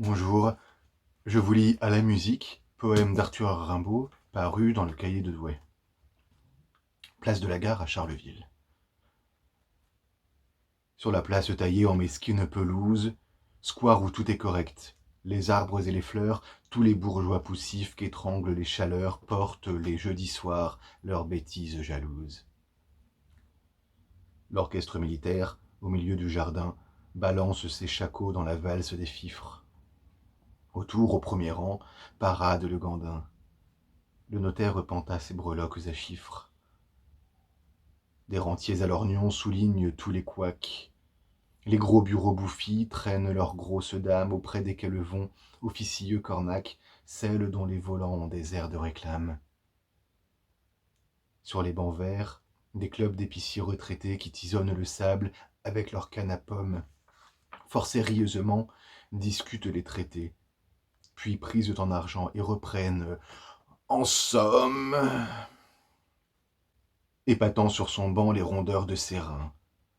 Bonjour, je vous lis À la musique, poème d'Arthur Rimbaud, paru dans le Cahier de Douai. Place de la Gare à Charleville. Sur la place taillée en mesquine pelouse, square où tout est correct, les arbres et les fleurs, tous les bourgeois poussifs qu'étranglent les chaleurs portent les jeudis soirs leurs bêtises jalouses. L'orchestre militaire, au milieu du jardin, balance ses shakos dans la valse des fifres. Autour, au premier rang, parade le gandin. Le notaire repenta ses breloques à chiffres. Des rentiers à lorgnon soulignent tous les couacs. Les gros bureaux bouffis traînent leurs grosses dames auprès desquelles vont, officieux cornacs, celles dont les volants ont des airs de réclame. Sur les bancs verts, des clubs d'épiciers retraités qui tisonnent le sable avec leurs cannes à pommes, fort sérieusement discutent les traités, puis prisent en argent et reprennent « En somme !» épatant sur son banc les rondeurs de ses reins.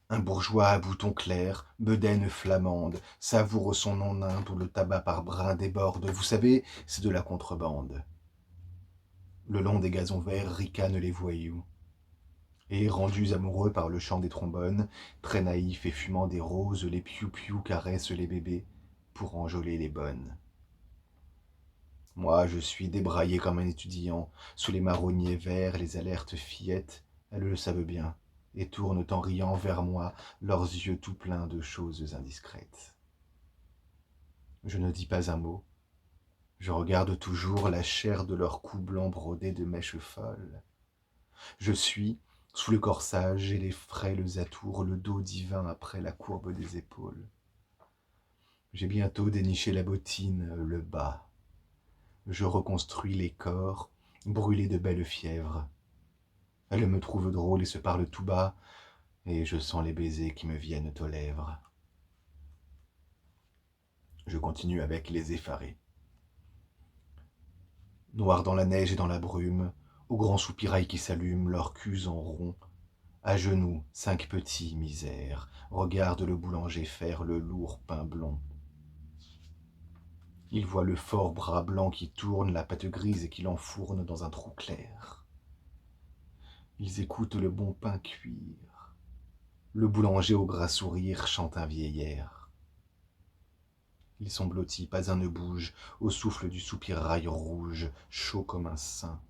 Un bourgeois à boutons clairs, bedaine flamande, savoure son non-nain dont le tabac par brin déborde. Vous savez, c'est de la contrebande. Le long des gazons verts ricanent les voyous. Et, rendus amoureux par le chant des trombones, très naïfs et fumant des roses, les piou-piou caressent les bébés pour enjôler les bonnes. Moi, je suis débraillé comme un étudiant, sous les marronniers verts, les alertes fillettes, elles le savent bien, et tournent en riant vers moi leurs yeux tout pleins de choses indiscrètes. Je ne dis pas un mot, je regarde toujours la chair de leurs cous blancs brodés de mèches folles. Je suis, sous le corsage et les frêles atours, le dos divin après la courbe des épaules. J'ai bientôt déniché la bottine, le bas. Je reconstruis les corps, brûlés de belle fièvre. Elle me trouve drôle et se parle tout bas, et je sens les baisers qui me viennent aux lèvres. Je continue avec les effarés. Noirs dans la neige et dans la brume, aux grands soupirails qui s'allument, leurs culs en rond, à genoux, 5 petits misères, regardent le boulanger faire le lourd pain blond. Ils voient le fort bras blanc qui tourne la pâte grise et qui l'enfourne dans un trou clair. Ils écoutent le bon pain cuire. Le boulanger au gras sourire chante un vieillard. Ils sont blottis, pas un ne bouge, au souffle du soupirail rouge, chaud comme un sein.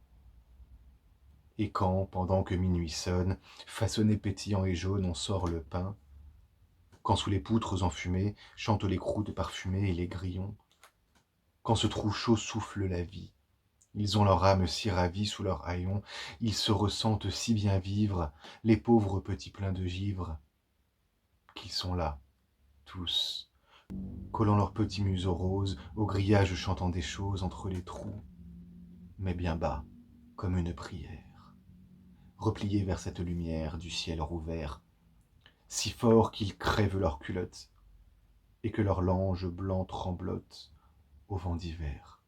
Et quand, pendant que minuit sonne, façonné pétillant et jaune, on sort le pain, quand sous les poutres enfumées chantent les croûtes parfumées et les grillons, quand ce trou chaud souffle la vie, ils ont leur âme si ravie sous leur haillon, ils se ressentent si bien vivre, les pauvres petits pleins de givre, qu'ils sont là, tous, collant leurs petits museaux roses, au grillage chantant des choses entre les trous, mais bien bas, comme une prière, repliés vers cette lumière du ciel rouvert, si fort qu'ils crèvent leurs culottes, et que leur lange blanc tremblote au vent d'hiver.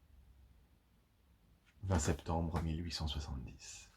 20 septembre 1870.